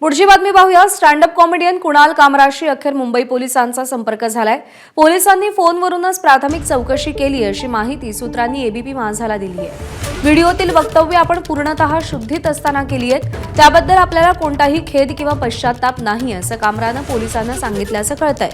पुढची बातमी पाहूया। स्टँडअप कॉमेडियन कुणाल कामराशी अखेर मुंबई पोलिसांचा संपर्क झालाय। पोलिसांनी फोनवरूनच प्राथमिक चौकशी केली अशी माहिती सूत्रांनी एबीपी माझाला दिली आहे। व्हिडिओतील वक्तव्य आपण पूर्णतः शुद्धीत असताना केली आहेत, त्याबद्दल आपल्याला कोणताही खेद किंवा पश्चाताप नाही असं कामरानं पोलिसांना सांगितल्याचं कळतंय।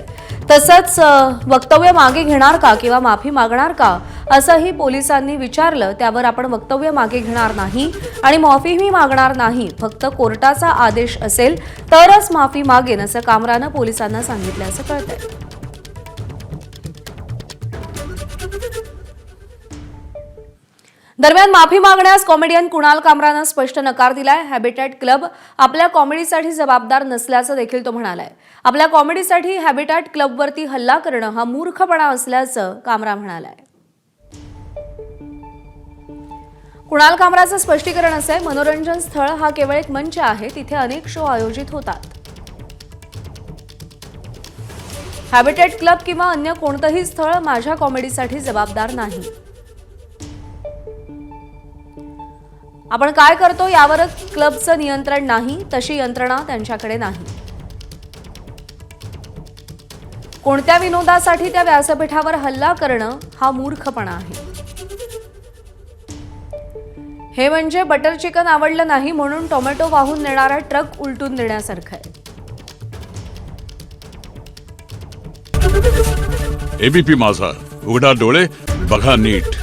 तसंच वक्तव्य मागे घेणार का किंवा माफी मागणार का असंही पोलिसांनी विचारलं, त्यावर आपण वक्तव्य मागे घेणार नाही आणि माफीही मागणार नाही, फक्त कोर्टाचा आदेश असेल तरच माफी मागेन असं कामरानं पोलिसांना सांगितल्याचं कळतंय। दरम्यान माफी मागण्यास कॉमेडियन कुणाल कामरानं स्पष्ट नकार दिलाय। हॅबिटॅट क्लब आपल्या कॉमेडीसाठी जबाबदार नसल्याचं देखील तो म्हणालाय। आपल्या कॉमेडीसाठी हॅबिटॅट क्लबवरती हल्ला करणं हा मूर्खपणा असल्याचं कामरा म्हणालाय। कुणाल कामराचं स्पष्टीकरण असे, मनोरंजन स्थळ हा केवळ एक मंच आहे, तिथे अनेक शो आयोजित होतात। हॅबिटॅट क्लब किंवा अन्य कोणतंही स्थळ माझ्या कॉमेडीसाठी जबाबदार नाही। आपण काय करतो यावरच क्लबचं नियंत्रण नाही, तशी यंत्रणा त्यांच्याकडे नाही। कोणत्या विनोदासाठी त्या व्यासपीठावर हल्ला करणं हा मूर्खपणा आहे। हे म्हणजे बटर चिकन आवडलं नाही म्हणून टोमॅटो वाहून नेणारा ट्रक उलटून देण्यासारखं आहे। एबीपी माझा, उघडा डोळे बघा नीट।